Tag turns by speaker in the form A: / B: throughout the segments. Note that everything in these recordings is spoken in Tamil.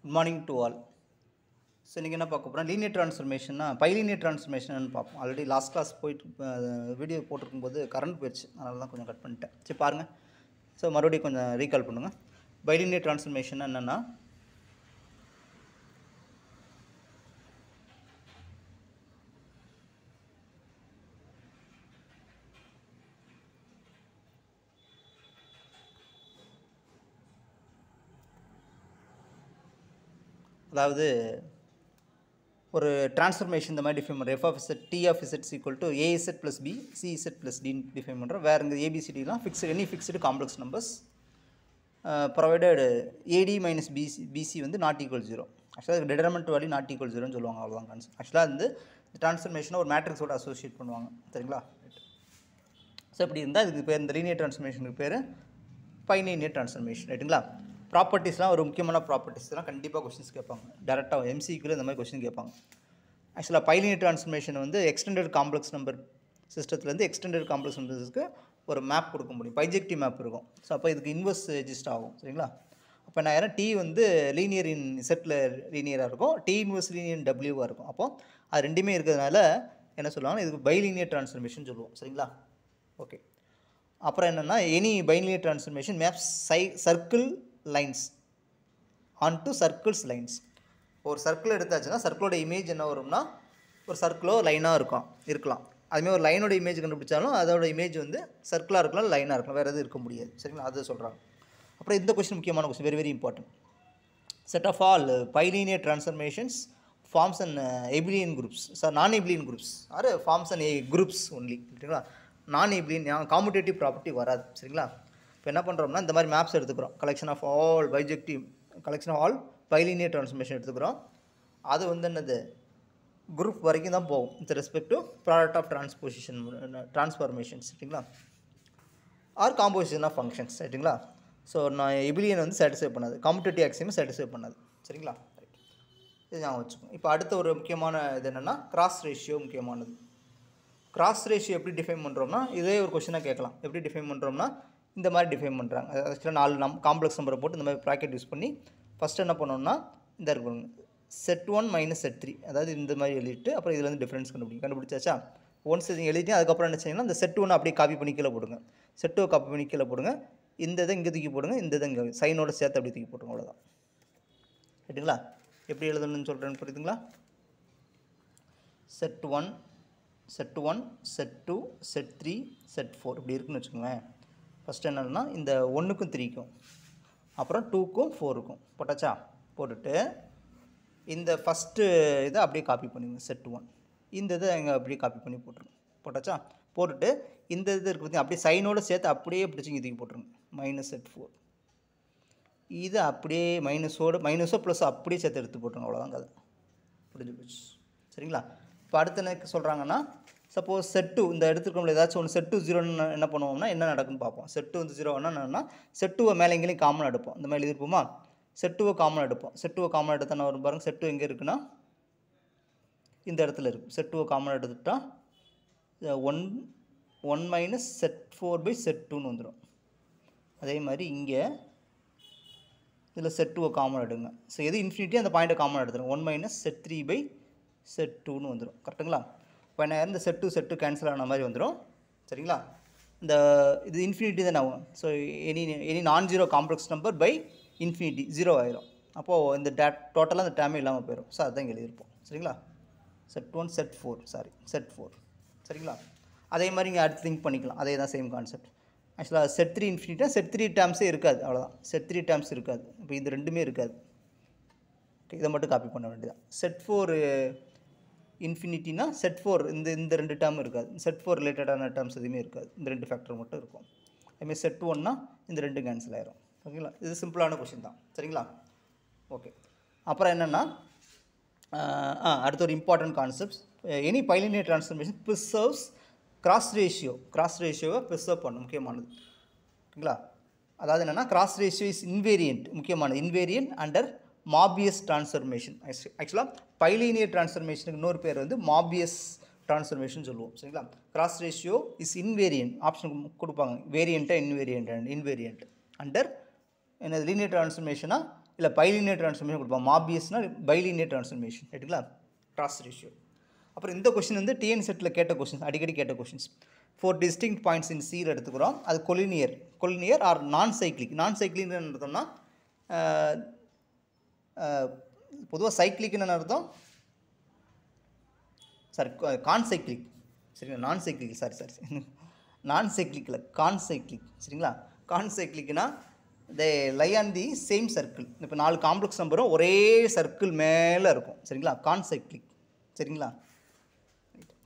A: Good morning to all. So இன்றைக்கி என்ன பார்க்க போகிறோம், லீனியர் ட்ரான்ஸ்ஃபர்மேஷன்னா பைலீனியர் ட்ரான்ஸ்ஃபர்மேஷன் பார்ப்போம். ஆல்ரெடி லாஸ்ட் கிளாஸ் போயிட்டு வீடியோ போட்டிருக்கும்போது கரண்ட் போயிடுச்சு, அதனால தான் கொஞ்சம் கட் பண்ணிட்டேன். சரி பாருங்கள். ஸோ மறுபடியும் கொஞ்சம் ரீகால் பண்ணுங்கள். பைலீனியர் ட்ரான்ஸ்ஃபர்மேஷன் என்னென்னா, அதாவது ஒரு ட்ரான்ஸ்ஃபர்மேஷன் இந்த மாதிரி டிஃபைன் பண்ணுறோம். F of Z T of Z equal to A Z plus B C Z plus டின்னு டிஃபைன் பண்ணுறோம். வேறு இங்கே ஏபிசிடிலாம் any fixed complex numbers provided A D minus B C வந்து நாட் ஈக்குவல் 0. ஆக்சுவலாக டிட்டர்மெண்ட் வேல்யூ நாட் ஈக்குவல் 0ன்னு சொல்லுவாங்க, அவ்வளோதான் கான்செப்ட். ஆக்சுவலாக வந்து ட்ரான்ஸ்ஃபர்மேஷனை ஒரு மேட்ரிக்ஸோட அசோசியேட் பண்ணுவாங்க, சரிங்களா? ஸோ இப்படி இருந்தால் இதுக்கு பேர், இந்த லீனியர் ட்ரான்ஸ்ஃபர்மேஷனுக்கு பேர் பைலீனியர் ட்ரான்ஸ்ஃபர்மேஷன், ரைட்டுங்களா? ப்ராப்பர்ட்டிஸ்லாம் ஒரு முக்கியமான ப்ராப்பர்ட்டிஸ்லாம் கண்டிப்பாக கொஸ்டின்ஸ் கேட்பாங்க. டேரெக்டாக எம்சிக்யூவில் இந்த மாதிரி கொஸ்டின் கேட்பாங்க. ஆக்சுவலாக பைலீனியர் ட்ரான்ஸ்ஃபர்மேஷன் வந்து எக்ஸ்டெண்டட் காம்ப்ளெக்ஸ் நம்பர் சிஸ்டத்துலேருந்து எக்ஸ்டெண்டட் காம்ப்ளெக்ஸ் நம்பர்ஸுக்கு ஒரு மேப் கொடுக்க முடியும், பைஜெக்டிவ் மேப் இருக்கும். ஸோ அப்போ இதுக்கு இன்வெர்ஸ் எக்ஸிஸ்ட் ஆகும், சரிங்களா? அப்போ நான் யாரும் டி வந்து லீனியர் இன் செட்டில் லீனியராக இருக்கும், டி இன்வெர்ஸ் லீனியர் இன் டபிள்யூவாக இருக்கும். அப்போது அது ரெண்டுமே இருக்கிறதுனால என்ன சொல்லுவாங்கன்னா இதுக்கு பைலீனியர் ட்ரான்ஸ்ஃபர்மேஷன் சொல்லுவோம், சரிங்களா? ஓகே. அப்புறம் என்னென்னா, any bilinear transformation maps circle lines and circles lines. ஒரு சர்க்கிள் எடுத்தாச்சுன்னா சர்க்கிளோட இமேஜ் என்ன வரும்னா ஒரு சர்க்கிளோ லைனாக இருக்கலாம். அதுமாதிரி ஒரு லைனோட இமேஜ் கண்டுபிடிச்சாலும் அதோட இமேஜ் வந்து சர்க்கிளாக இருக்கலாம், லைனாக இருக்கலாம், வேறு எதுவும் இருக்க முடியாது, சரிங்களா? அது சொல்கிறாங்க. அப்புறம் இந்த கொஸ்டின் முக்கியமான question, very very important. Set of all bilinear transformations forms and abelian groups, non abelian groups or forms and groups only, சரிங்களா? நான் எபிலியன் காம்படேட்டிவ் ப்ராப்பர்ட்டி வராது, சரிங்களா? இப்போ என்ன பண்ணுறோம்னா இந்த மாதிரி மேப்ஸ் எடுத்துக்கிறோம், collection of all bilinear transformation எடுத்துக்கிறோம். அது வந்து என்னது குரூப் வரைக்கும் தான் போகும் with respect to product of transformations, சரிங்களா? ஆர் காம்போசிஷன் ஆஃப் ஃபங்க்ஷன்ஸ், சரிங்களா? ஸோ நான் எபிலியன் வந்து சாட்டிஸ்ஃபை பண்ணாது, காம்படேட்டிவ் ஆக்சியமும் சாட்டிஸ்ஃபை பண்ணாது, சரிங்களா? ரைட், இது ஞாபகம் வச்சுக்கோங்க. இப்போ அடுத்த ஒரு முக்கியமான இது என்னென்னா கிராஸ் ரேஷியோ. முக்கியமானது கிராஸ் ரேஷியோ எப்படி டிஃபைன் பண்ணுறோம்னா, இதே ஒரு கொஸ்டினாக கேட்கலாம். எப்படி டிஃபைன் பண்ணுறோம்னா இந்த மாதிரி டிஃபைன் பண்ணுறாங்க. ஆக்சுவலாக 4 காம்ப்ளெக்ஸ் நம்பரை போட்டு இந்த மாதிரி ப்ராக்கெட் யூஸ் பண்ணி ஃபஸ்ட்டு என்ன பண்ணோம்னா இந்த இருக்கும் செட் 1 மைனஸ் செட் 3, அதாவது இந்த மாதிரி எழுதிட்டு அப்புறம் இதில் வந்து டிஃப்ரென்ஸ் கண்டுபிடிச்சாச்சா? ஒன்ஸ் இது எழுதிட்டு அதுக்கப்புறம் என்ன செய்யணும்னா இந்த செட் 1 அப்படியே காப்பி பண்ணி கீழே போடுங்க, செட் 2 காப்பி பண்ணி கீழே போடுங்க, இந்த இதை இங்கே தூக்கி போடுங்க, இந்த இதை இங்கே சைனோட சேர்த்து அப்படி தூக்கி போட்டுருங்க, அவ்வளோதான், ரைட்டுங்களா? எப்படி எழுதணும்னு சொல்கிறேன்னு புரியுதுங்களா? செட் 1 செட் 2 செட் 3 செட் 4 இப்படி இருக்குன்னு வச்சுக்கோங்களேன். ஃபஸ்ட்டு என்னன்னா இந்த 1க்கும் 3க்கும் அப்புறம் 2க்கும் 4க்கும் போட்டாச்சா? போட்டுட்டு இந்த ஃபஸ்ட்டு இதை அப்படியே காப்பி பண்ணிங்க செட் 1, இந்த இதை எங்கே அப்படியே காப்பி பண்ணி போட்டுருங்க, போட்டாச்சா? போட்டுட்டு இந்த இது இருக்குது பார்த்தீங்க, அப்படியே சைனோடு சேர்த்து அப்படியே பிடிச்சி இதுக்கு போட்டுருங்க, மைனஸ் செட் 4. இது அப்படியே மைனஸோ ப்ளஸ் அப்படியே சேர்த்து எடுத்து போட்டுருங்க, அவ்வளோதான் கதை, புரிஞ்சு போச்சு, சரிங்களா? இப்போ அடுத்து என்ன சொல்கிறாங்கன்னா, சப்போஸ் செட் 2 இந்த எடுத்துக்கோங்களேன், ஏதாச்சும் ஒன்று செட் 2 0ன்னு என்ன பண்ணுவோம்னா என்ன நடக்குன்னு பார்ப்போம். செட் 2 வந்து 0 என்னன்னா செட் 2 மேலே எங்கேயும் காமன் எடுப்போம், இந்த மாதிரி எழுதிருப்போமா? செட் 2 காமன் எடுப்போம். செட் 2 காமன் எடுத்தால் என்ன வரும் பாருங்கள், செட் 2 எங்கே இருக்குன்னா இந்த இடத்துல இருக்குது. செட் 2 காமன் எடுத்துட்டா 1 மைனஸ் செட் 4 பை செட் 2ன்னு வந்துடும். அதே மாதிரி இங்கே இதில் செட் 2 காமன் எடுங்க. ஸோ எது இன்ஃபினிட்டி அந்த பாயிண்ட்டை காமன் எடுத்துருங்க, 1 மைனஸ் செட் 3 பை செட் 2ன்னு வந்துடும், கரெக்டுங்களா? இப்போ என்ன இந்த செட் 2 கேன்சல் ஆன மாதிரி வந்துடும், சரிங்களா? இந்த இது இன்ஃபினிட்டி தான் ஆகும். So any non zero complex number by infinity 0 ஆயிரும். அப்போது இந்த டோட்டலாக அந்த டேமே இல்லாமல் போயிடும். ஸோ அதுதான் இங்கே எழுதியிருப்போம், சரிங்களா? செட் 1 செட் 4 சரிங்களா? அதே மாதிரி இங்கே அடுத்து திங்க் பண்ணிக்கலாம், அதே தான் சேம் கான்செப்ட். ஆக்சுவலாக செட் 3 இன்ஃபினிட்டா செட் 3 டேர்ம்ஸே இருக்காது, அவ்வளோதான். செட் 3 டேர்ம்ஸ் இருக்காது, இப்போ இது ரெண்டுமே இருக்காது. இதை மட்டும் காப்பி பண்ண வேண்டியதான். செட் 4 இன்ஃபினிட்டினா செட் 4 இந்த 2 டேர்ம் இருக்காது, செட் 4 ரிலேட்டடான டேர்ம்ஸ் எதுவுமே இருக்காது, இந்த 2 ஃபேக்டர் மட்டும் இருக்கும். அதுமாதிரி செட் 1னா இந்த 2 கேன்சல் ஆயிரும், ஓகேங்களா? இது சிம்பிளான கொஷின் தான், சரிங்களா? ஓகே. அப்புறம் என்னென்னா அடுத்த ஒரு important concepts, any bilinear transformation preserves cross ரேஷியோவை ப்ரிசர்வ் பண்ணும், முக்கியமானது, ஓகேங்களா? அதாவது என்னென்னா கிராஸ் ரேஷியோ இஸ் இன்வேரியன்ட், முக்கியமானது, இன்வேரியன்ட் அண்டர் மாபியஸ் ட்ரான்ஸ்ஃபர்மேஷன். ஆக்சுவலாக பைலீனியர் ட்ரான்ஸ்ஃபர்மேஷனுக்கு இன்னொரு பேர் வந்து மாபியஸ் ட்ரான்ஸ்ஃபர்மேஷன் சொல்லுவோம், சரிங்களா? Cross ratio is invariant, option கொடுப்பாங்க, வேரியண்ட்டாக இன்வேரியன்ட் அண்டர் என்னது லீனியர் ட்ரான்ஸ்ஃபர்மேஷனாக இல்லை பைலினியர் ட்ரான்ஸ்ஃபர்மேஷன் கொடுப்பாங்க. மாபியஸ்னால் பைலினியர் ட்ரான்ஸ்ஃபர்மேஷன் ரைட்டுங்களா, கிராஸ் ரேஷியோ. அப்புறம் இந்த கொஷின் வந்து டிஎன் செட்டில் கேட்ட கொஷின்ஸ், அடிக்கடி கேட்ட கொஷின்ஸ். 4 டிஸ்டிங்க்ட் பாயிண்ட்ஸ் இன் சீர் எடுத்துக்கிறோம். அது கொலினியர் ஆர் நான் சைக்ளிக். நான் சைக்ளிக்னு அர்த்தம்னா பொதுவாக சைக்ளிக்னு அர்த்தம், சாரி கான்சைக்ளிக் சரிங்களா, நான் சைக்ளிக் சாரி நான் சைக்ளிக்கில் கான்சைக்ளிக் சரிங்களா. கான்சைக்ளிக்னா they lie on the same circle. இப்போ 4 காம்ப்ளெக்ஸ் நம்பரும் ஒரே சர்க்கிள் மேலே இருக்கும் சரிங்களா, கான்சைக்ளிக் சரிங்களா.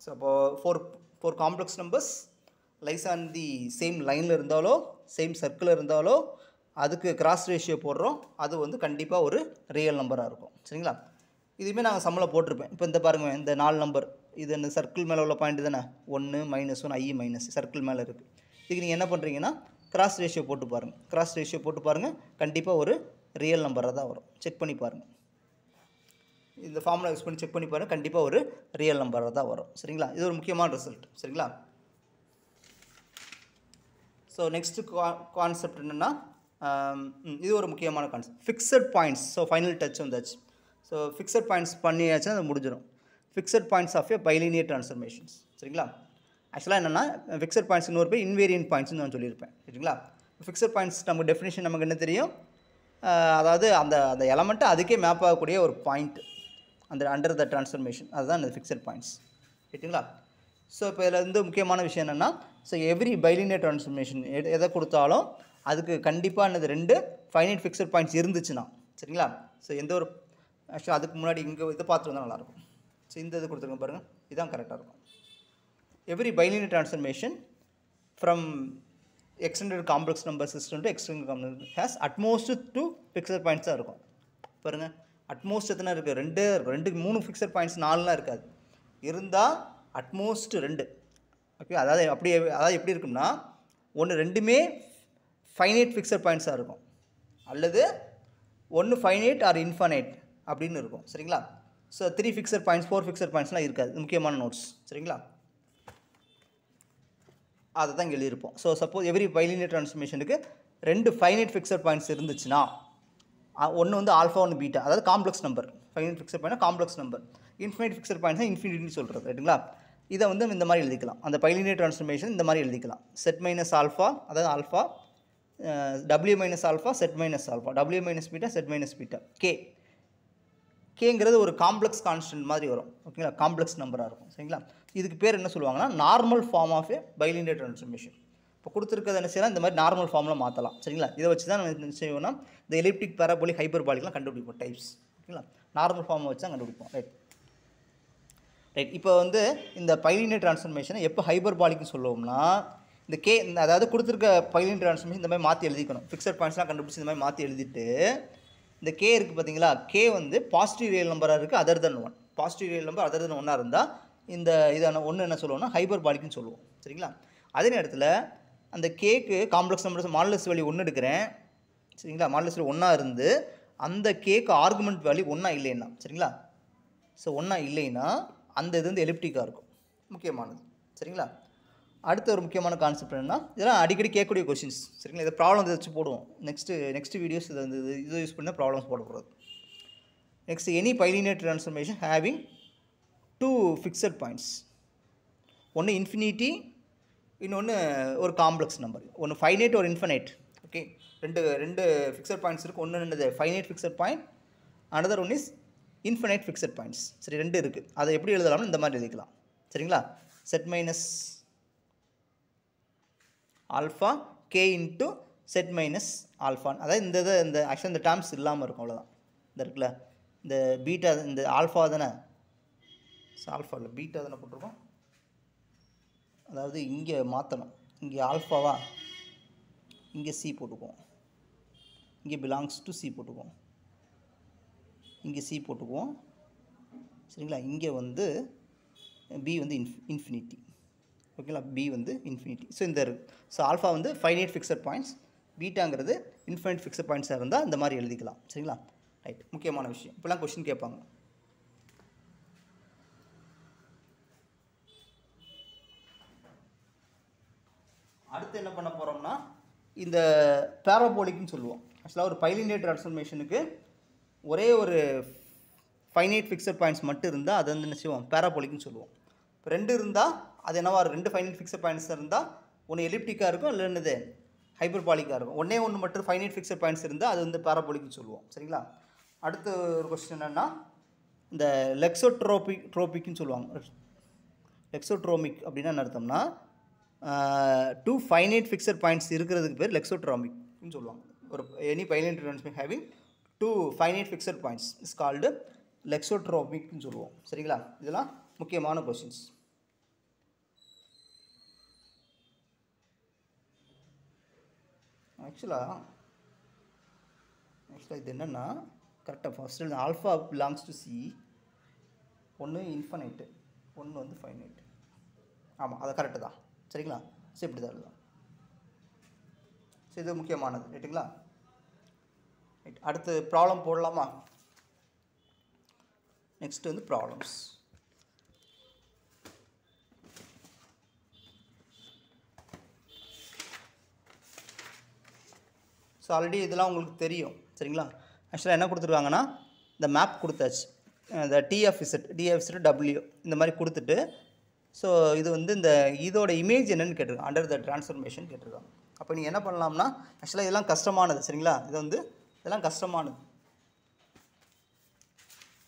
A: ஸோ அப்போது four complex numbers lies on the same லைனில் இருந்தாலோ சேம் சர்க்கிளில் இருந்தாலோ அதுக்கு கிராஸ் ரேஷியோ போடுறோம், அது வந்து கண்டிப்பாக ஒரு ரியல் நம்பராக இருக்கும் சரிங்களா. இதுவுமே நாங்கள் சம்மில் போட்டிருப்பேன். இப்போ இந்த பாருங்கள், இந்த 4 நம்பர் இது இந்த சர்க்கிள் மேலே உள்ள பாயிண்ட் தானே, 1 -1 i மைனஸ் சர்க்கிள் மேலே இருக்குது. இதுக்கு நீங்கள் என்ன பண்ணுறீங்கன்னா கிராஸ் ரேஷியோ போட்டு பாருங்கள். கிராஸ் ரேஷியோ போட்டு பாருங்கள், கண்டிப்பாக ஒரு ரியல் நம்பராக தான் வரும். செக் பண்ணி பாருங்கள், இந்த ஃபார்முலா யூஸ் பண்ணி செக் பண்ணி பாருங்கள், கண்டிப்பாக ஒரு ரியல் நம்பராக தான் வரும் சரிங்களா. இது ஒரு முக்கியமான ரிசல்ட் சரிங்களா. ஸோ நெக்ஸ்ட்டு கான்செப்ட் என்னென்னா, இது ஒரு முக்கியமான concept, fixed points. So final touch வந்தாச்சு. ஸோ ஃபிக்ஸட் பாயிண்ட்ஸ் பண்ணியாச்சுன்னா அது முடிஞ்சிடும். Fixed points of a bilinear transformations சரிங்களா. ஆக்சுவலாக என்னென்னா ஃபிக்ஸட் பாயிண்ட்ஸ் இன்னொரு பேர் இன்வேரியன்ட் பாயிண்ட்ஸ்னு நான் சொல்லியிருப்பேன் சரிங்களா. ஃபிக்ஸட் பாயிண்ட்ஸ் நமக்கு டெஃபினேஷன் நமக்கு என்ன தெரியும், அதாவது அந்த அந்த எலமெண்ட்டை அதுக்கே மேப் ஆகக்கூடிய ஒரு பாயிண்ட் அந்த அண்டர் த ட்ரான்ஸ்ஃபர்மேஷன், அதுதான் இந்த ஃபிக்ஸட் பாயிண்ட்ஸ் ரைட்டுங்களா. ஸோ இப்போ இதில் வந்து முக்கியமான விஷயம் என்னென்னா, ஸோ எவ்ரி பைலினியர் ட்ரான்ஸ்ஃபர்மேஷன் எதை கொடுத்தாலும் அதுக்கு கண்டிப்பாக என்னது 2 ஃபைனைட் ஃபிக்ஸட் பாயிண்ட்ஸ் இருந்துச்சுன்னா சரிங்களா. ஸோ எந்த ஒரு ஆக்சுவலாக அதுக்கு முன்னாடி இங்கே இதை பார்த்துட்டு வந்தால் நல்லாயிருக்கும். ஸோ இந்த இது கொடுத்துருங்க பாருங்கள், இதுதான் கரெக்டாக இருக்கும். Every bilinear transformation from extended complex number system to extended complex has at most 2 fixed points தான் இருக்கும். பாருங்கள் அட்மோஸ்ட் எத்தனை இருக்குது, 2 3 ஃபிக்ஸட் பாயிண்ட்ஸ் 4லாம் இருக்காது, இருந்தால் அட்மோஸ்ட் 2 ஓகே. அதாவது எப்படி இருக்கும்னா, ஒன்று 2மே ஃபைனைட் ஃபிக்ஸட் பாயிண்ட்ஸாக இருக்கும், அல்லது ஒன்று ஃபைனைட் ஆர் இன்ஃபைனைட் அப்படின்னு இருக்கும் சரிங்களா. ஸோ 3 ஃபிக்ஸட் பாயிண்ட்ஸ் 4 ஃபிக்ஸட் பாயிண்ட்ஸ்லாம் இருக்காது. முக்கியமான நோட்ஸ் சரிங்களா, அதை தான் இங்கே எழுதியிருப்போம். ஸோ சப்போஸ் எவ்ரி பைலினியர் ட்ரான்ஸ்ஃபர்மேஷனுக்கு 2 ஃபைனைட் ஃபிக்ஸட் பாயிண்ட்ஸ் இருந்துச்சுன்னா, ஒன்று வந்து ஆல்ஃபா ஒன்று பீட்டா, அதாவது complex number. Finite fixed point complex number, infinite fixed points இன்ஃபினிட்டின்னு சொல்கிறது ரைட்டுங்களா. இதை வந்து இந்த மாதிரி எழுதிக்கலாம், அந்த பைலினியர் ட்ரான்ஸ்ஃபர்மேஷன் இந்த மாதிரி எழுதிக்கலாம். செட் மைனஸ் ஆல்ஃபா, அதாவது alpha W minus alpha Z minus alpha, W minus beta Z minus beta. கேங்கிறது ஒரு காம்ப்ளெக்ஸ் கான்ஸ்டன்ட் மாதிரி வரும் ஓகேங்களா, காம்ப்ளெக்ஸ் நம்பராக இருக்கும் சரிங்களா. இதுக்கு பேர் என்ன சொல்லுவாங்கன்னா normal form of a bilinear transformation. இப்போ கொடுத்துருக்கிறது என்ன செய்யலாம், இந்த மாதிரி நார்மல் ஃபார்மில் மாற்றலாம் சரிங்களா. இதை வச்சு தான் நம்ம என்ன செய்வோம்னா இந்த எலிப்டிக் பேராபோலிக் ஹைப்பர்பாலிக்லாம் கண்டுபிடிப்போம் டைப்ஸ் ஓகேங்களா. நார்மல் ஃபார்மை வச்சு தான் கண்டுபிடிப்போம் ரைட். இப்போ வந்து இந்த பைலினியர் ட்ரான்ஸ்ஃபர்மேஷனை எப்போ ஹைப்பர்பாலிக்னு சொல்லுவோம்னா, இந்த அதாவது கொடுத்துருக்க பைலினியர் ட்ரான்ஸ்ஃபர்மேஷன் இந்த மாதிரி மாற்றி எழுதிக்கணும். ஃபிக்ஸட் பாயிண்ட்ஸ்லாம் கண்டுபிடிச்சி இந்த மாதிரி மாற்றி எழுதிட்டு, இந்த கே இருக்குது பார்த்தீங்களா, கே வந்து பாசிட்டிவ் ரியல் நம்பராக இருக்குது அதர் தென் 1. பாசிட்டிவ் ரியல் நம்பர் அதர் தென் 1 இருந்தால் இந்த இதான ஒன்று என்ன சொல்லுவோம்னா ஹைப்பர்பாலிக்னு சொல்லுவோம் சரிங்களா. அதே நேரத்தில் அந்த கேக்கு காம்ப்ளெக்ஸ் நம்பர்ஸ் மாடுலஸ் வேல்யூ 1 எடுக்கிறேன் சரிங்களா, மாடுலஸ் வேல்யூ 1 இருந்து அந்த கேக்கு ஆர்குமெண்ட் வேல்யூ 1 இல்லைன்னா சரிங்களா. ஸோ 1 இல்லைன்னா அந்த இது வந்து எலிப்டிக்காக இருக்கும், முக்கியமானது சரிங்களா. அடுத்த ஒரு முக்கியமான கான்செப்ட் என்னன்னா, இதெல்லாம் அடிக்கடி கேட்கக்கூடிய கொஸ்டின்ஸ் சரிங்களா. இதை ப்ராப்ளம் வச்சு போடுவோம் நெக்ஸ்ட் வீடியோஸ். இதை யூஸ் பண்ணி ப்ராப்ளம்ஸ் போடக்கூடாது. Next any bilinear transformation having 2 fixed points, ஒன்று இன்ஃபினிட்டி, இன்னொன்று ஒரு காம்ப்ளெக்ஸ் நம்பர், ஒன்று ஃபைனைட் ஒரு இன்ஃபைனைட் ஓகே. ரெண்டு ஃபிக்ஸட் பாயிண்ட்ஸ் இருக்குது. ஒன்று என்னது finite fixed point, another one is infinite fixed points சரி. 2 இருக்குது. அதை எப்படி எழுதலாம்னு இந்த மாதிரி எழுதிக்கலாம் சரிங்களா. Z minus alpha K into Z minus ஆல்ஃபான், அதாவது இந்த ஆக்சுவலாக இந்த டேர்ம்ஸ் இல்லாமல் இருக்கும் அவ்வளோதான். இந்த இருக்குல்ல இந்த பீட்டா, இந்த ஆல்ஃபா தானே, ஆல்ஃபா இல்லை பீட்டா தானே போட்டிருக்கோம். அதாவது இங்கே மாற்றணும், இங்கே ஆல்ஃபாவா, இங்கே சி போட்டுக்குவோம், இங்கே பிலாங்ஸ் டு சி போட்டுக்குவோம், இங்கே சி போட்டுக்குவோம் சரிங்களா. இங்கே வந்து பி வந்து இன்ஃபினிட்டி ஓகேங்களா, பி வந்து இன்ஃபினிட்டி. ஸோ இந்த ஸோ ஆல்ஃபா வந்து ஃபைனைட் ஃபிக்ஸட் பாயிண்ட்ஸ், பீட்டாங்கிறது இன்ஃபைனைட் ஃபிக்ஸட் பாயிண்ட்ஸாக இருந்தால் இந்த மாதிரி எழுதிக்கலாம் சரிங்களா. ரைட், முக்கியமான விஷயம். இப்போலாம் கொஸ்டின் கேட்பாங்க. அடுத்து என்ன பண்ண போகிறோம்னா, இந்த பேராபோலிக்னு சொல்லுவோம். ஆக்சுவலாக ஒரு பைலினியர் ட்ரான்ஸ்ஃபர்மேஷனுக்கு ஒரே ஒரு ஃபைனைட் ஃபிக்ஸட் பாயிண்ட்ஸ் மட்டும் இருந்தால் அதை வந்து என்ன செய்வோம், பேராபோலிக்னு சொல்லுவோம். இப்போ 2 இருந்தால் அது என்னவா இருக்கும், 2 ஃபைனைட் ஃபிக்ஸட் பாயிண்ட்ஸ் இருந்தால் ஒன்று எலிப்டிக்காக இருக்கும், இல்லை என்னது ஹைப்பர்பாலிக்காக இருக்கும். ஒன்று மட்டும் ஃபைனைட் ஃபிக்ஸட் பாயிண்ட்ஸ் இருந்தால் அது வந்து பேராபோலிக்னு சொல்லுவோம். சரிங்களா. அடுத்த ஒரு கொஸ்டின் என்னென்னா, இந்த லெக்ஸோட்ரோபிக்னு சொல்லுவாங்க. லெக்ஸோட்ரோமிக் அப்படின்னா என்ன அர்த்தம்னா, 2 ஃபைனைட் ஃபிக்ஸட் பாயிண்ட்ஸ் இருக்கிறதுக்கு பேர் லெக்ஸோட்ரோமிக்னு சொல்லுவாங்க. ஒரு any bilinear transformation having 2 finite fixed points is called லெக்ஸோட்ரோமிக்னு சொல்லுவோம். சரிங்களா. இதெல்லாம் முக்கியமான கொஸ்டின்ஸ். ஆக்சுவலாக இது என்னென்னா, கரெக்டாக ஃபஸ்ட்டு இந்த ஆல்ஃபா பிலாங்ஸ் டு சி, ஒன்று இன்ஃபனைட்டு, ஒன்று வந்து ஃபைனைட். ஆமாம், அது கரெக்டு தான். சரிங்களா. சரி, இப்படி தான் எழுதலாம். சரி, இது முக்கியமானது. ரைட்டுங்களா. ரைட், அடுத்து ப்ராப்ளம் போடலாமா? நெக்ஸ்ட்டு வந்து ப்ராப்ளம்ஸ். ஸோ ஆல்ரெடி இதெல்லாம் உங்களுக்கு தெரியும். சரிங்களா. ஆக்சுவலாக என்ன கொடுத்துருக்காங்கன்னா, இந்த மேப் கொடுத்தாச்சு. இந்த டிஎஃப்இசட் டபிள்யூ இந்த மாதிரி கொடுத்துட்டு, ஸோ இது வந்து இந்த இதோட இமேஜ் என்னென்னு கேட்டிருக்காங்க, அண்டர் த ட்ரான்ஸ்ஃபர்மேஷன் கேட்டிருக்காங்க. அப்போ நீங்கள் என்ன பண்ணலாம்னா, ஆக்சுவலாக இதெல்லாம் கஷ்டமானது. சரிங்களா. இதெல்லாம் கஷ்டமானது.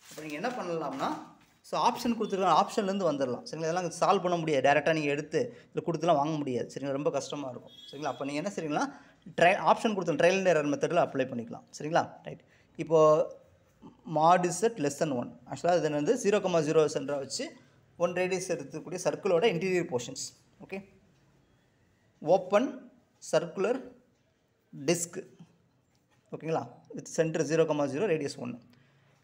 A: அப்போ நீங்கள் என்ன பண்ணலாம்னா, ஸோ ஆப்ஷன் கொடுத்துருக்காங்க, ஆப்ஷன்லேருந்து வந்துடலாம். சரிங்களா. இதெல்லாம் சால்வ் பண்ண முடியாது, டேரெக்டாக நீங்கள் எடுத்து இதில் கொடுத்துலாம் வாங்க முடியாது. சரிங்களா. ரொம்ப கஷ்டமாக இருக்கும். சரிங்களா. அப்போ நீங்கள் என்ன சரிங்களா, ஆப்ஷன் கொடுத்து ட்ரையல் அண்ட் எரர் மெத்தடில் அப்ளை பண்ணிக்கலாம். சரிங்களா. ரைட். இப்போது mod z less than 1, ஆக்சுவலாக இது வந்து 0,0 சென்டராக வச்சு 1 ரேடியஸ் எடுத்துக்கூடிய சர்க்கிளோட interior portions. Okay. Open circular disc. ஓகேங்களா. With centre 0,0 radius 1.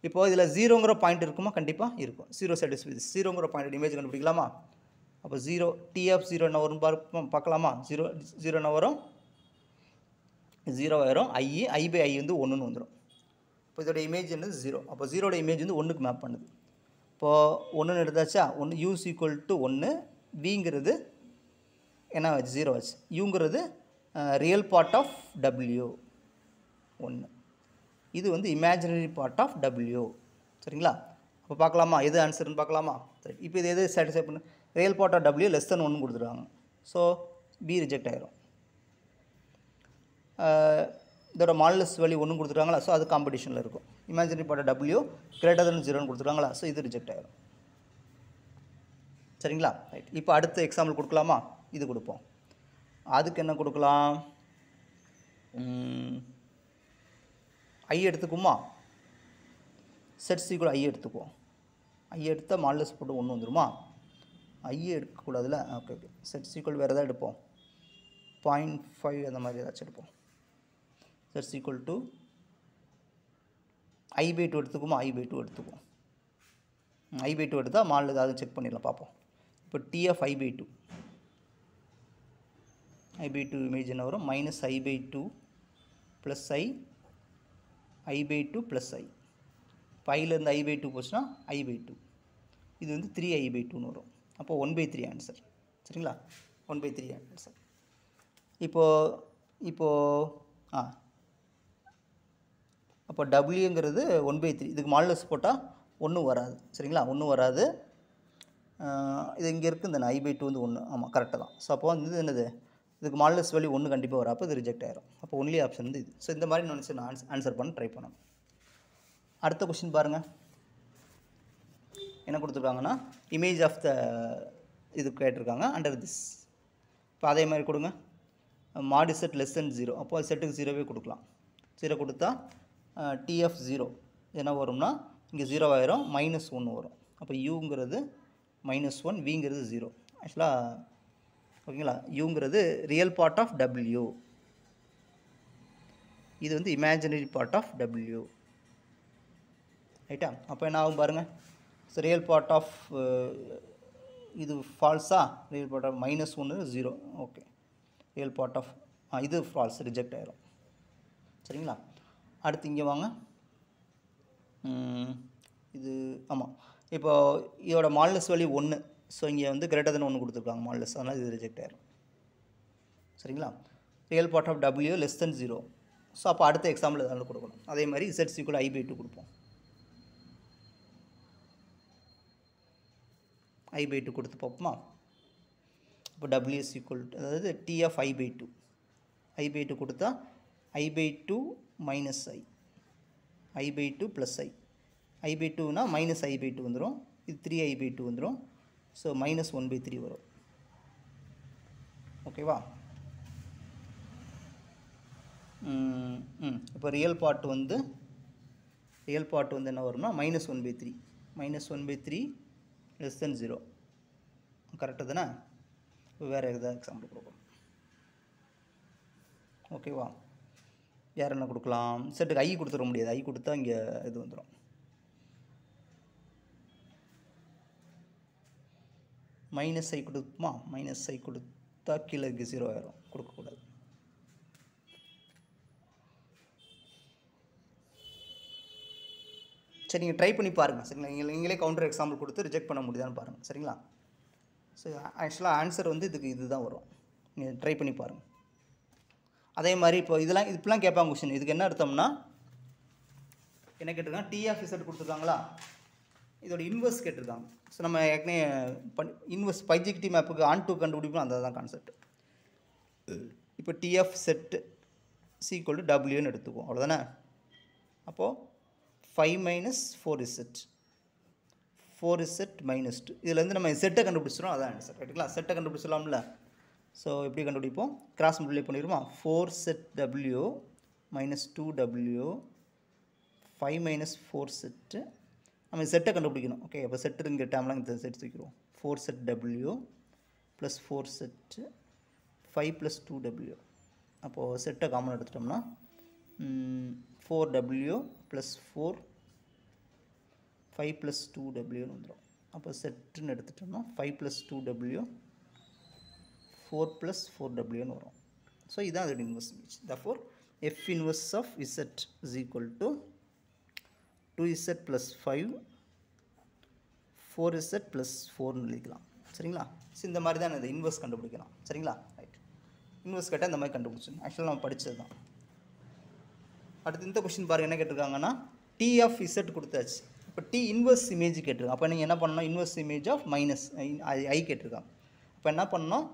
A: இப்போது இதில் 0ங்கிற பாயிண்ட் இருக்குமா? கண்டிப்பாக இருக்கும். 0 சைடிஸ் வித் 0ங்கிற பாயிண்ட் இமேஜ் கண்டுபிடிக்கலாமா? அப்போ 0 TF0 என்ன வரும் பார்க்கலாமா? 0 என்ன வரும்? 0 வரும். I/I வந்து 1ன்னு வந்துடும். இப்போ இதோட இமேஜ் என்னது 0. அப்போ 0ட இமேஜ் வந்து 1க்கு மேப் பண்ணுது. இப்போது 1ன்னு எடுத்தாச்சா, 1 U = 1, Vங்கிறது என்ன வச்சு 0 வச்சு, Uங்கிறது ரியல் பார்ட் ஆஃப் W 1, இது வந்து இமேஜினரி பார்ட் ஆஃப் W. சரிங்களா. அப்போ பார்க்கலாமா எது ஆன்சர்னு பார்க்கலாமா? சரி. இப்போ இது எது சாட்டிஸ்ஃபை பண்ணு, real part of W less than 1 கொடுத்துருக்காங்க. ஸோ B ரிஜெக்ட் ஆயிரும். இதோட மாடுலஸ் வேல்யூ 1 கொடுத்துருக்காங்களா, ஸோ அது காம்படிஷனில் இருக்கும். Imaginary part of W greater than 0ன்னு கொடுத்துருக்காங்களா, ஸோ இது ரிஜெக்ட் ஆயிரும். சரிங்களா. ரைட். இப்போ அடுத்த எக்ஸாம்பிள் கொடுக்கலாமா? இது கொடுப்போம். அதுக்கு என்ன கொடுக்கலாம், I எடுத்துக்குமா? செட் ஈக்குவல் I எடுத்துக்குவோம். I எடுத்தால் மாடுலஸ் போட்டு 1 வந்துடுமா? I எடுக்கக்கூடாதுல. ஓகே. செட் ஈக்குவல் வேறு எதாவது எடுப்போம், 0.5 அந்த மாதிரி ஏதாச்சும் எடுப்போம். Set equal to I/2 எடுத்துக்குமா? I/2 எடுத்துக்குவோம். I/2 எடுத்தால் மாடல் அதை செக் பண்ணிடலாம், பார்ப்போம். இப்போ TF I/2 இமேஜ் என்ன வரும்? -I/2 plus I/2 plus I. இப்போ I-லேருந்து I/2 போச்சுன்னா I/2, இது வந்து 3I/2ன்னு வரும். அப்போது 1/3 ஆன்சர். சரிங்களா. 1/3 ஆன்சர். அப்போ டபிள்யூங்கிறது 1/3, இதுக்கு மாடுலஸ் போட்டால் 1 வராது. சரிங்களா. 1 வராது. இது இங்கே இருக்குது இந்த I/2 வந்து 1. ஆமாம், கரெக்டாக தான். ஸோ அப்போ வந்து என்னது, இதுக்கு மாடுலஸ் வேல்யூ 1 கண்டிப்பாக வரும். அப்போ இது ரிஜெக்ட் ஆயிரும். அப்போ ஒன்லி ஆப்ஷன் வந்து இது. ஸோ இந்த மாதிரி நான் ஆன்சர் பண்ண ட்ரை பண்ணணும். அடுத்த கொஸ்டின் பாருங்கள். என்ன கொடுத்துருக்காங்கன்னா, இமேஜ் ஆஃப் த இது கேட்டிருக்காங்க அண்டர் திஸ். இப்போ அதே மாதிரி கொடுங்க. mod z less than 0, அப்போ அது செட்டுக்கு 0வே கொடுக்கலாம். 0 கொடுத்தா TF0 என்ன வரும்னா, இங்கே 0 ஆயிரும், -1 வரும். அப்போ Uங்கிறது -1, Vங்கிறது 0. ஆக்சுவலாக ஓகேங்களா. Uங்கிறது ரியல் பார்ட் ஆஃப் W, இது வந்து இமேஜினரி பார்ட் ஆஃப் W. ரைட்டா. அப்போ என்ன ஆகும் பாருங்கள். ஸோ ரியல் பார்ட் ஆஃப் இது ஃபால்ஸா, real part of -1 0. Okay. Real part of இது ஃபால்ஸ், ரிஜெக்ட் ஆயிரும். சரிங்களா. அடுத்து இங்கே வாங்க. இது ஆமாம். இப்போ இதோட மாடுலஸ் வேல்யூ 1, ஸோ இங்கே வந்து கிரேட்டர் தென் 1 கொடுத்துருக்காங்க மாடுலஸ், அதனால் இது ரிஜெக்ட் ஆயிரும். சரிங்களா. Real part of W less than 0, so அப்போ அடுத்த எக்ஸாம்பிள் எதாவது கொடுக்கணும். அதே மாதிரி z = i/2 கொடுப்போம். i/2 கொடுத்து பார்ப்போமா? இப்போ w = அதாவது t of i/2 i/2 கொடுத்தா i/2 minus i i/2 plus i i/2னா minus i/2 வந்துடும். இது 3i/2 வந்துடும். ஸோ minus 1/3 வரும். ஓகேவா? இப்போ ரியல் பார்ட் வந்து என்ன வரும்னா minus 1/3 minus 1/3 less than 0. Correct தானே? இப்போ வேறு எதாவது எக்ஸாம்பிள் கொடுக்கலாம். ஓகேவா? வேறு என்ன கொடுக்கலாம்? செட்டுக்கு ஐ கொடுத்துட முடியாது. ஐ கொடுத்தா இங்கே இது வந்துடும். மைனஸ் ஐ கொடுக்குமா? மைனஸ் ஐ கொடுத்தா கீழே 0 ஆயிரும். கொடுக்கக்கூடாது. சரி, நீங்கள் ட்ரை பண்ணி பாருங்கள். சரிங்களா? நீங்களே கவுண்டர் எக்ஸாம்பிள் கொடுத்து ரிஜெக்ட் பண்ண முடியுதான்னு பாருங்கள். சரிங்களா? ஸோ ஆக்சுவலாக ஆன்சர் வந்து இது தான் வரும். நீங்கள் ட்ரை பண்ணி பாருங்கள். அதே மாதிரி இப்போ இப்படிலாம் கேட்பாங்க கொஸ்டின். இதுக்கு என்ன அர்த்தம்னா, என்ன கேட்டிருக்காங்க? டி ஆஃப் இசட் கொடுத்துருக்காங்களா, இதோட இன்வெர்ஸ் கேட்டிருக்காங்க. ஸோ நம்ம ஏற்கனவே இன்வெர்ஸ் பைஜெக்டிவ் மேப்புக்கு ஆன் டூ கண்டுபிடிப்போம். அந்த தான் கான்செப்ட். இப்போ டி ஆஃப் செட் = டபிள்யூன்னு எடுத்துக்குவோம். அவ்வளோதானே? அப்போது 5 minus 4z 4z minus 2. இதுலேருந்து நம்ம செட்டை கண்டுபிடிச்சிடும். அதான் ஆன்சர். ரைட்டுங்களா? செட்டை கண்டுபிடிச்சிடலாம்ல. ஸோ எப்படி கண்டுபிடிப்போம்? கிராஸ் மல்டிப்ளை பண்ணிடுமா? 4zw minus 2w 5 minus 4z. நம்ம செட்டை கண்டுபிடிக்கணும். ஓகே, அப்போ செட்டு இங்கே டேம்லாம் இந்த set தூக்கிடுவோம். 4zw plus 4z 5 + 2w. அப்போது செட்டை காமன் எடுத்துட்டோம்னா 4w + 4 5 + 2wன்னு வந்துடும். அப்போ செட்டுன்னு எடுத்துட்டோம்னா 5 + 2w 4 + 4wன்னு வரும். ஸோ இதுதான் அதோட inverse image. therefore f inverse of z = 2z + 5 4z + 4ன்னு எழுதிக்கலாம். சரிங்களா? ஸோ இந்த மாதிரி தான் இந்த இன்வெர்ஸ் கண்டுபிடிக்கலாம். சரிங்களா? ரைட். இன்வெர்ஸ் கேட்டால் இந்த மாதிரி கண்டுபிடிச்சிடணும். ஆக்சுவலாக நம்ம படித்தது தான். அடுத்து இந்த கொஸ்டின் பாருங்கள். என்ன கேட்டிருக்காங்கன்னா, டி ஆஃப் இசட் கொடுத்தாச்சு. இப்போ டி இன்வெர்ஸ் இமேஜ் கேட்டிருக்காங்க. அப்போ நீங்கள் என்ன பண்ணணும்? இன்வெர்ஸ் இமேஜ் ஆஃப் மைனஸ் ஐ கேட்டிருக்காங்க. அப்போ என்ன பண்ணணும்?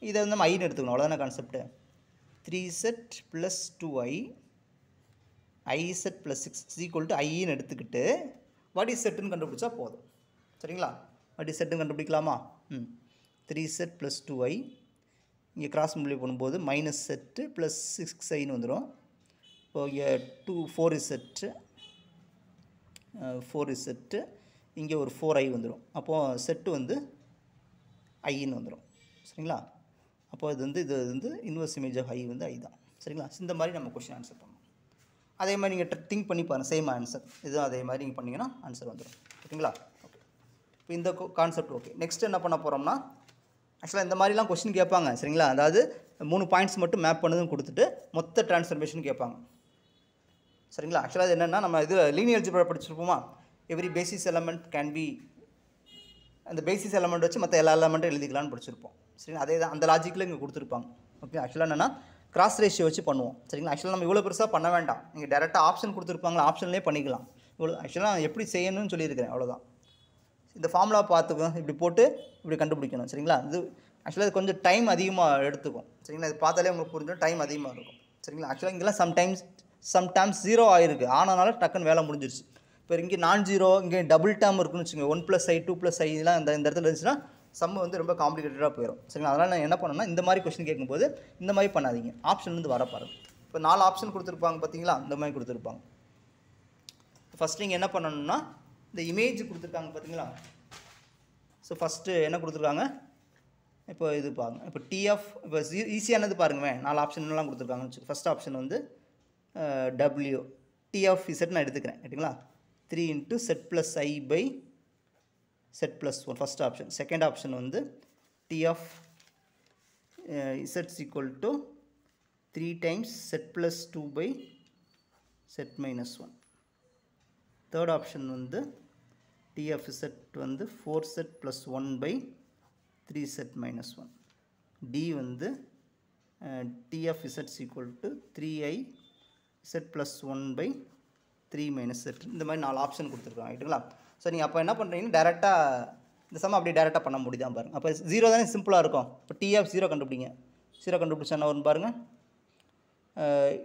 A: இதை வந்து நம்ம ஐன்னு எடுத்துக்கணும். அவ்வளோதான கான்செப்ட்டு. 3z + 2i iz + 6 = ஐன்னு எடுத்துக்கிட்டு வாட் இஸ் செட்டுன்னு கண்டுபிடிச்சா போதும். சரிங்களா? What is செட்டுன்னு கண்டுபிடிக்கலாமா? 3z + 2i இங்கே கிராஸ் மல்டிப்ளை பண்ணும்போது மைனஸ் செட்டு ப்ளஸ் 6iன்னு வந்துடும். இப்போ இங்கே 4z இங்கே ஒரு 4i வந்துடும். அப்போது செட்டு வந்து ஐன்னு வந்துடும். சரிங்களா? அப்போ இது வந்து இன்வெர்ஸ் இமேஜ் ஆஃப் ஐ வந்து ஐ தான். சரிங்களா? இந்த மாதிரி நம்ம கொஸ்டின் ஆன்சர் பண்ணணும். அதே மாதிரி நீங்கள் திங்க் பண்ணி பாருங்கள். சேம் ஆன்சர் இதுவும் அதே மாதிரி நீங்கள் பண்ணிங்கன்னா ஆன்சர் வந்துடும். ஓகேங்களா? ஓகே. இப்போ இந்த கான்செப்ட் ஓகே. நெக்ஸ்ட் என்ன பண்ண போகிறோம்னா, ஆக்சுவலாக இந்த மாதிரிலாம் கொஸ்டின் கேட்பாங்க. சரிங்களா? அதாவது 3 பாயிண்ட்ஸ் மட்டும் மேப் பண்ணதுன்னு கொடுத்துட்டு மொத்த ட்ரான்ஸ்ஃபர்மேஷன் கேட்பாங்க. சரிங்களா? ஆக்சுவலாக அது என்னென்னா, நம்ம இது லீனியர் அல்ஜிப்ரா படிச்சிருப்போமா? Every basis element can be, அந்த பேசிஸ் எலமெண்ட் வச்சு மற்ற எல்லா எலமெண்ட்டும் எழுதிக்கலாம்னு படிச்சிருப்போம். சரிங்களா? அதே தான் அந்த லாஜிக்கில் இங்கே கொடுத்துருப்பாங்க. ஓகே. ஆக்சுவலாக என்னென்னா கிராஸ் ரேஷியோ வச்சு பண்ணுவோம். சரிங்களா? ஆக்சுவலாக நம்ம இவ்வளோ பெருசாக பண்ண வேண்டாம். நீங்கள் டேரெக்டாக ஆப்ஷன் கொடுத்துருப்பாங்களா, ஆப்ஷன்லேயே பண்ணிக்கலாம். இவ்வளோ ஆக்சுவலாக எப்படி செய்யணும்னு சொல்லியிருக்கிறேன். அவ்வளோதான். இந்த ஃபார்முலா பார்த்துக்கோங்க. இப்படி போட்டு இப்படி கண்டுபிடிக்கணும். சரிங்களா? இது ஆக்சுவலாக இது கொஞ்சம் டைம் அதிகமாக எடுத்துக்கும். சரிங்களா? இது பார்த்தாலே உங்களுக்கு புரிஞ்சும் டைம் அதிகமாக இருக்கும். சரிங்களா? ஆக்சுவலாக இங்கெல்லாம் சம்டைம்ஸ் 0 ஆகிருக்கு. ஆனால டக்குன்னு வேலை முடிஞ்சிருச்சு. இப்போ இங்கே நான் 0 இங்கே டபுள் டேர்ம் இருக்குன்னு வச்சுக்கோங்க. 1 + i 2 + i இதெல்லாம் இந்த இடத்துல இருந்துச்சுன்னா சம் வந்து ரொம்ப காம்ப்ளிகேட்டடாக போயிடும். சரிங்களா? அதனால் நான் என்ன பண்ணேன்னா, இந்த மாதிரி கொஸ்டின் கேட்கும்போது இந்த மாதிரி பண்ணாதீங்க. ஆப்ஷன்லேருந்து வர பாருங்கள். இப்போ 4 ஆப்ஷன் கொடுத்துருப்பாங்க பார்த்தீங்களா? இந்த மாதிரி கொடுத்துருப்பாங்க. ஃபஸ்ட்டு நீங்கள் என்ன பண்ணணும்னா, இந்த இமேஜ் கொடுத்துருக்காங்க பார்த்தீங்களா? ஸோ ஃபஸ்ட்டு என்ன கொடுத்துருக்காங்க? இப்போ இது பாருங்கள். இப்போ டி ஆஃப் இப்போ ஈஸியானது பாருங்கள். 4 ஆப்ஷன்லாம் கொடுத்துருக்காங்கன்னு வச்சு. ஃபஸ்ட் ஆப்ஷன் வந்து டபிள்யூ டி ஆஃப் இசட் நான் எடுத்துக்கிறேன். ரைட்டுங்களா? 3 × z + i / z + 1 first option. Second option வந்து T of z = 3 times z + 2 / z - 1. Third option வந்து டி ஆஃப் z வந்து 4z + 1 / 3z - 1. டி வந்து T of z = 3i z plus 1/3 minus z. இந்த மாதிரி 4 ஆப்ஷன் கொடுத்துருக்காங்க ரைட்டுங்களா. ஸோ நீங்கள் அப்போ என்ன பண்ணுறீங்கன்னா டேரெக்டாக இந்த சம் அப்படியே டேரெக்டாக பண்ண முடியுதான் பாருங்கள். அப்போ 0 தானே சிம்பிளாக இருக்கும். இப்போ T ஆஃப் 0 கண்டுபிடிங்க. 0 கண்டுபிடிச்சா என்ன வரும் பாருங்கள்.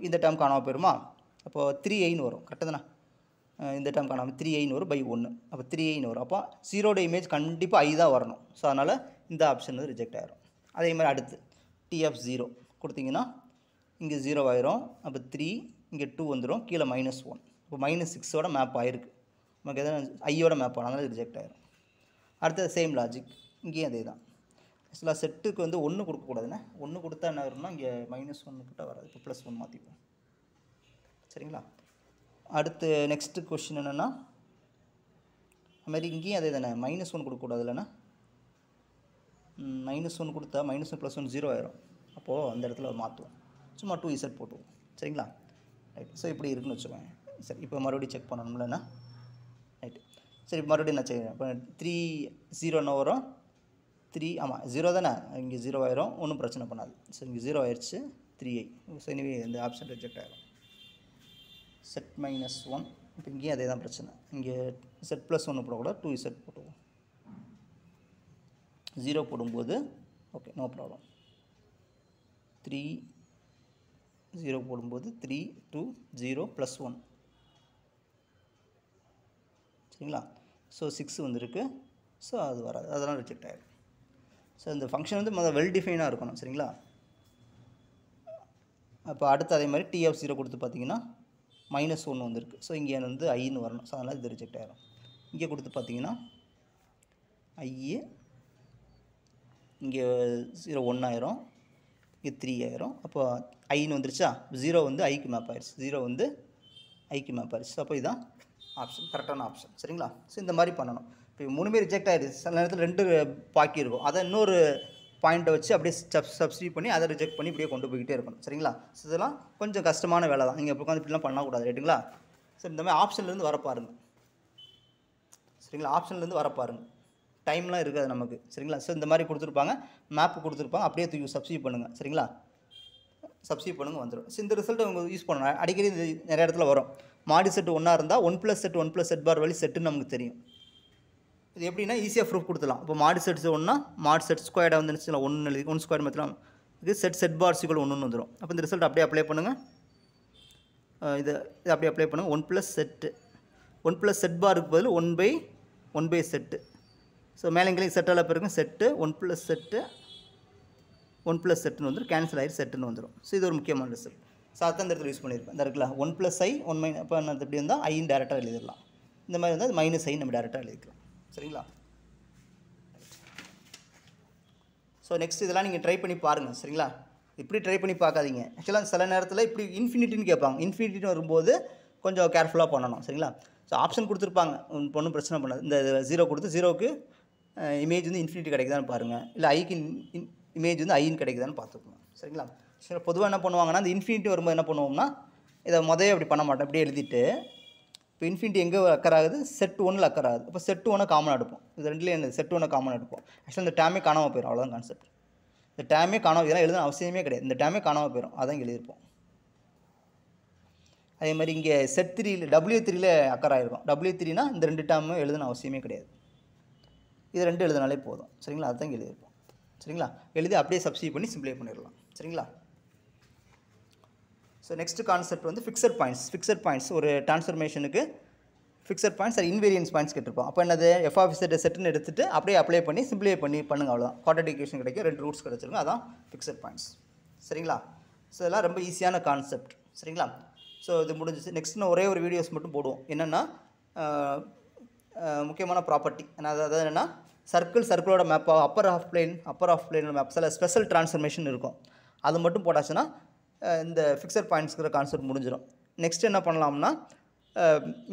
A: இந்த டேர்ம் காணாமல் போயிடுமா. அப்போது 3i வரும். கரெக்டாக தானே. இந்த டேர்ம் காணாமல் 3i வரும் பை 1. அப்போ 3i வரும். அப்போ 0 இமேஜ் கண்டிப்பாக i தான் வரணும். ஸோ அதனால் இந்த ஆப்ஷன் வந்து ரிஜெக்ட் ஆகிரும். அதே மாதிரி அடுத்து T ஆஃப் 0 கொடுத்தீங்கன்னா இங்கே 0 ஆயிரும். அப்போ 3 இங்கே 2 வந்துடும். கீழே -1. இப்போ -6ஓட மேப் ஆகிருக்கு. நமக்கு எதாவது ஐயோட மேப் ஆனாலும் அது ரிஜெக்ட் ஆகிரும். அடுத்தது சேம் லாஜிக் இங்கேயும் அதே தான். ஆக்சுவலாக செட்டுக்கு வந்து 1 கொடுக்கக்கூடாதுண்ணே. 1 கொடுத்தா என்ன வரும்னா இங்கே -1 கிட்ட வராது. இப்போ +1 மாற்றிப்போம். சரிங்களா. அடுத்து நெக்ஸ்ட்டு கொஷின் என்னென்னா அதுமாதிரி இங்கேயும் அதே தானே. -1 கொடுக்கக்கூடாது இல்லைண்ணா. -1 கொடுத்தா -1 + 1 0 ஆயிரும். அப்போது அந்த இடத்துல மாற்றுவோம். சும்மா 2z போட்டுவோம். சரிங்களா. ரைட். ஸோ இப்படி இருக்குன்னு வச்சுக்கோங்க. சரி இப்போ மறுபடியும் செக் பண்ணணும்லண்ணா. ரைட்டு. சரி மறுபடியும் என்ன செய்யணும். இப்போ 3 0 என்ன வரும். 3 ஆமாம் 0 தானே. இங்கே 0 ஆயிரும். ஒன்றும் பிரச்சனை பண்ணாது. ஸோ இங்கே 0 ஆயிடுச்சு. 3i. ஸோ இனிவே இந்த ஆப்ஷன் ரிஜெக்ட் ஆகிரும். செட் -1. இப்போ இங்கேயும் அதே தான் பிரச்சனை. இங்கே செட் +1 போடக்கூடாது. 2z போட்டுவோம். 0 போடும்போது ஓகே நோ ப்ராப்ளம். 3 0 போடும்போது 3 2 0 +1. சரிங்களா. ஸோ 6 வந்துருக்கு. ஸோ அது வராது. அதெல்லாம் ரிஜெக்ட் ஆகிடும். ஸோ இந்த ஃபங்க்ஷன் வந்து முதல்ல வெல் டிஃபைனாக இருக்கணும். சரிங்களா. அப்போ அடுத்து அதே மாதிரி T ஆஃப் 0 கொடுத்து பார்த்தீங்கன்னா -1 வந்துருக்கு. ஸோ இங்கே வந்து ஐன்னு வரணும். ஸோ அதனால் இது ரிஜெக்ட் ஆகிடும். இங்கே கொடுத்து பார்த்தீங்கன்னா ஐ இங்கே 0 1 ஆயிரும். இங்கே 3 ஆயிரும். அப்போ ஐன்னு வந்துருச்சா. 0 வந்து ஐக்கு மேப் ஆயிடுச்சு. 0 வந்து ஐக்கு மேப் ஆயிடுச்சு. அப்போ இதுதான் ஆப்ஷன் கரெக்டான ஆப்ஷன். சரிங்களா. ஸோ இந்த மாதிரி பண்ணணும். இப்போ 3 ரிஜெக்ட் ஆகிடுச்சு. சில நேரத்தில் 2 பாக்கி இருக்கும். அதை இன்னொரு பாயிண்ட்டை வச்சு அப்படியே சப்ஸ்டியூட் பண்ணி அதை ரிஜெக்ட் பண்ணி இப்படியே கொண்டு போய்கிட்டே இருக்கணும். சரிங்களா. ஸோ இதெல்லாம் கொஞ்சம் கஷ்டமான வேலை தான். நீங்கள் இப்போ உட்காந்து இப்படிலாம் பண்ணக்கூடாது ரைட்டுங்களா. ஸோ இந்த மாதிரி ஆப்ஷன்லேருந்து வர பாருங்கள். சரிங்களா. ஆப்ஷன்லேருந்து வர பாருங்கள். டைம்லாம் இருக்காது நமக்கு. சரிங்களா. ஸோ இந்த மாதிரி கொடுத்துருப்பாங்க. மேப்பு கொடுத்துருப்பாங்க. அப்படியே தூக்கி சப்ஸ்டியூட் பண்ணுங்கள். சரிங்களா. சப்ஸ்டியூட் பண்ணுங்கள் வந்துடும். ஸோ இந்த ரிசல்ட்டை உங்களுக்கு யூஸ் பண்ணணும். அடிக்கடி இது நிறைய இடத்துல வரும். மாடி செட் 1 இருந்தால் 1 + செட் 1 + செட் பார் வழி செட்டுன்னு நமக்கு தெரியும். இது எப்படின்னா ஈஸியாக ப்ரூஃப் கொடுத்துலாம். இப்போ மாடி செட்ஸ் 1னா மாடி செட் ஸ்கொயர்டாக வந்துச்சுன்னா 1 எழுதி 1 ஸ்கொயர் மாற்றலாம். இது செட் பார் = 1 வந்துடும். அப்போ இந்த ரிசல்ட் அப்படியே அப்ளை பண்ணுங்கள். இது அப்படியே அப்ளை பண்ணுங்கள். 1 + செட்டு 1 + செட் பாருக்கு பதில் 1/1 செட்டு. ஸோ மேலேங்களையும் செட்டால் பிறகு செட்டு 1 + செட்டு 1 + செட்டுன்னு வந்துடும். கேன்சல் ஆகி செட்டுன்னு வந்துடும். ஸோ இது ஒரு முக்கியமான ரிசல்ட். ஸோ அதான் இந்த இடத்துல யூஸ் பண்ணியிருப்பேன். இந்த இருக்குல்ல 1 + i 1 - அப்போ என்ன இப்படி இருந்தால் ஐன்னு டேரெக்டாக எழுதிடலாம். இந்த மாதிரி இருந்தால் -i நம்ம டேரெக்டாக எழுதிக்கலாம். சரிங்களா. ஸோ நெக்ஸ்ட் இதெல்லாம் நீங்கள் ட்ரை பண்ணி பாருங்கள். சரிங்களா. இப்படி ட்ரை பண்ணி பார்க்காதீங்க. ஆக்சுவலாக சில நேரத்தில் இப்படி இன்ஃபினிட்டின்னு கேட்பாங்க. இன்ஃபினிட்டின்னு வரும்போது கொஞ்சம் கேர்ஃபுல்லாக பண்ணணும். சரிங்களா. ஸோ ஆப்ஷன் கொடுத்துருப்பாங்க. ஒன்றும் பிரச்சனை பண்ணாது. இந்த 0 கொடுத்து 0க்கு இமேஜ் வந்து இன்ஃபினிட்டி கிடைக்குதான்னு பாருங்கள். இல்லை ஐக்கு இமேஜ் வந்து ஐன்னு கிடைக்குதான்னு பார்த்துக்கணும். சரிங்களா. சரி பொதுவாக என்ன பண்ணுவாங்கன்னா இந்த இன்ஃபினிட்டி வரும்போது என்ன பண்ணுவோம்னா இதை முதல்ல அப்படி பண்ண மாட்டோம். இப்படியே எழுதிட்டு இப்போ இன்ஃபினிட்டி எங்கே அக்கர் ஆகுது. செட் 1ல் அக்கர் ஆகுது. இப்போ செட் 1 காமன் எடுப்போம். இது ரெண்டுலேயும் என்ன செட் 1 காமன் எடுப்போம். ஆக்சுவலாக இந்த டேமே காணாமல் போயிடும். அவ்வளோதான் கான்செப்ட். இந்த டேமே காணாமல் இதெல்லாம் எழுத அவசியமே கிடையாது. இந்த டேமே காணாமல் போயிடும். அதான் எழுதியிருப்போம். அதே மாதிரி இங்கே செட் 3ல் W3ல் அக்கர் ஆகிருக்கும். W3னா இந்த 2 டேமும் எழுதணும் அவசியமே கிடையாது. இது 2 எழுதினாலே போதும். சரிங்களா. அதுதான் எழுதியிருப்போம். சரிங்களா. எழுதி அப்படியே சப்ஸ்டியூட் பண்ணி சிம்பிளை பண்ணிடலாம். சரிங்களா. ஸோ நெக்ஸ்ட் கான்செப்ட் வந்து ஃபிக்ஸட் பாயிண்ட்ஸ். ஃபிக்ஸட் பாயிண்ட்ஸ் ஒரு ட்ரான்ஸ்ஃபர்மேஷனுக்கு ஃபிக்ஸட் பாயிண்ட்ஸ் இன்வேரியன்ஸ் பாயிண்ட்ஸ் கேட்டிருப்போம். அப்போ என்னது f ஆஃப் z செட்டுன்னு எடுத்துகிட்டு அப்படியே அப்ளை பண்ணி சிம்பிளை பண்ணி பண்ணுங்கள். அவ்வளோதான். குவாட்ரேட்டிக் ஈக்குவேஷன் கிடைக்கும். 2 ரூட்ஸ் கிடச்சிருக்கும். அதான் ஃபிக்ஸட் பாயிண்ட்ஸ். சரிங்களா. ஸோ இதெல்லாம் ரொம்ப ஈஸியான கான்செப்ட். சரிங்களா. ஸோ இது முடிஞ்சிச்சு. நெக்ஸ்ட் ஒரே ஒரு வீடியோஸ் மட்டும் போடுவோம். என்னென்னா முக்கியமான ப்ராப்பர்ட்டி அதாவது என்னென்னா சர்க்கிளோட மேப்பாக அப்பர் ஆஃப் பிளேனோட மேப் சில ஸ்பெஷல் ட்ரான்ஸ்ஃபர்மேஷன் இருக்கும். அது மட்டும் போட்டாச்சுன்னா இந்த ஃபிக்ஸட் பாயிண்ட்ஸ்கிற கான்செப்ட் முடிஞ்சிடும். நெக்ஸ்ட் என்ன பண்ணலாம்னா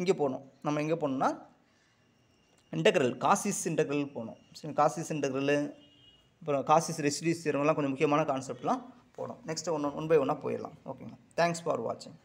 A: இங்கே போகணும். நம்ம எங்கே போகணுன்னா இன்டெக்ரல் காசிஸ் இன்டெக்ரல் போகணும். சரி காசிஸ் இன்டெக்ரல் அப்புறம் காசிஸ் ரெசிடியூஸ் தியரம்லாம் கொஞ்சம் முக்கியமான கான்செப்ட்லாம் போகணும். நெக்ஸ்ட்டு ஒன் பை ஒன்னாக போயிடலாம். ஓகேங்களா. தேங்க்ஸ் ஃபார் வாட்சிங்.